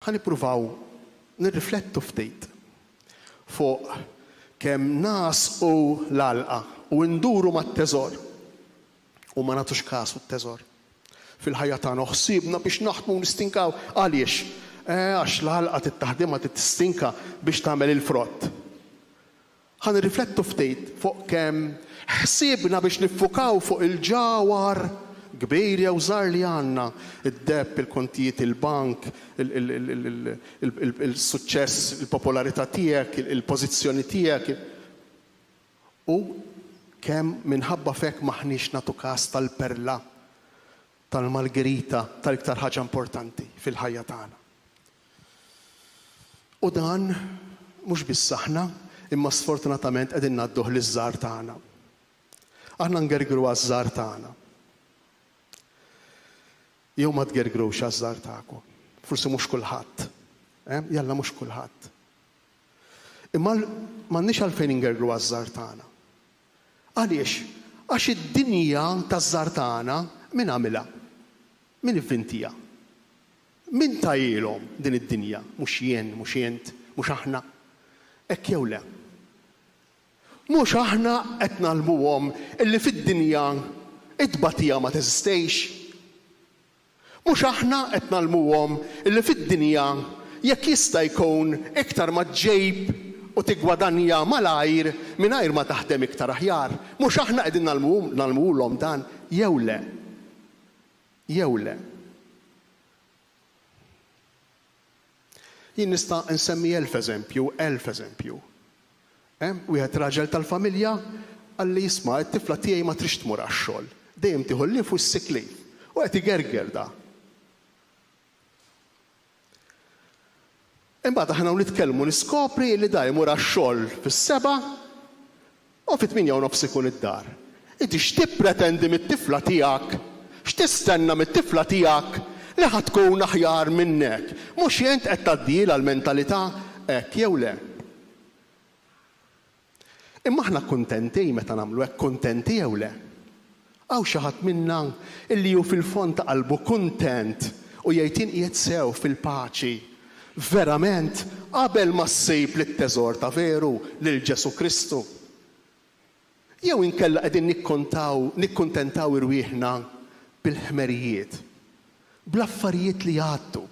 ħanippruvaw nirriflettu ftit fuq kemm nasqu l-għalqa u nduru mat-teżor u ma nagħtux kasu t-teżor. Fil-ħajja tagħna ħsiebna biex naħdmu nistinkaw għaliex? Għax l-għalqa tittaħdimha tistinka biex tagħmel il-frott. Ħanirriflettu ftit fuq kemm ħsiebna biex niffukaw fuq il-ġawar kbir jew żgħar li għandna, id-depp, il-kontijiet, il-bank, il-suċċess, il-popolarità tiegħek, il-pożizzjoni tiegħek. U kemm minħabba fek maħniex nagħtu każ tal-perla, tal-Margherita, tal-iktar ħaġa importanti fil-ħajja tagħna. U dan mhux biss aħna, imma sfortunatament qegħdin ngħadduh liż-żgħar tagħna. Aħna ngergru għaż-żgħar tagħna. Jew ma tgergrux għaż-żgħar tagħkom. Forsi mhux kulħadd. Jalla mhux kulħadd. Imma m'għandniex għalfejn ingergru għaż-żgħar tagħna. Għaliex? Għax id-dinja taż-żgħar tagħna min għamilha? Min ivvintija? Min tajilhom din id-dinja? Mhux jien, mhux int, mhux aħna. Hekk jew le. Mhux aħna qed nagħlmuhom illi fid-dinja it-tbatija ma teżistejx. Mhux aħna qed nagħlmuhom illi fid-dinja jekk jista' jkun iktar ma ġejb u tigwadanja malajr mingħajr ma taħdem iktar aħjar. Mhux aħna qegħdin nagħlmuhom dan jew le. Jew le. Jien nista' nsemmi 1000 eżempju. Wieħed raġel tal-familja għalli jisma' t-tifla tiegħi ma trix tmur għax-xogħol. Dejjem tieħu l-lif u s-sick leave u qed igerger da. Imbagħad aħna nitkellmu niskopri li da jmur għax-xogħol fis-7 u fit-8 ikun id-dar. Inti x'tippretendi mit-tifla tiegħek? X'tistenna mit-tifla tiegħek li ħad tkun aħjar minnek? Mhux jent qed tgħaddil għall-mentalità hekk jew le. Imma aħna kuntenti meta nagħmlu hekk, kuntenti jew le? Hawn xi ħadd minna illi hu fil-fond ta' qalbu kuntent u jgħid inqiegħed sew fil-paċi. Verament qabel ma ssejb lit-teżor ta' veru lil Ġesu Kristu. Jew inkella qegħdin nikkuntentaw irwieħna bil-ħmerijiet, bl-affarijiet li għaddu.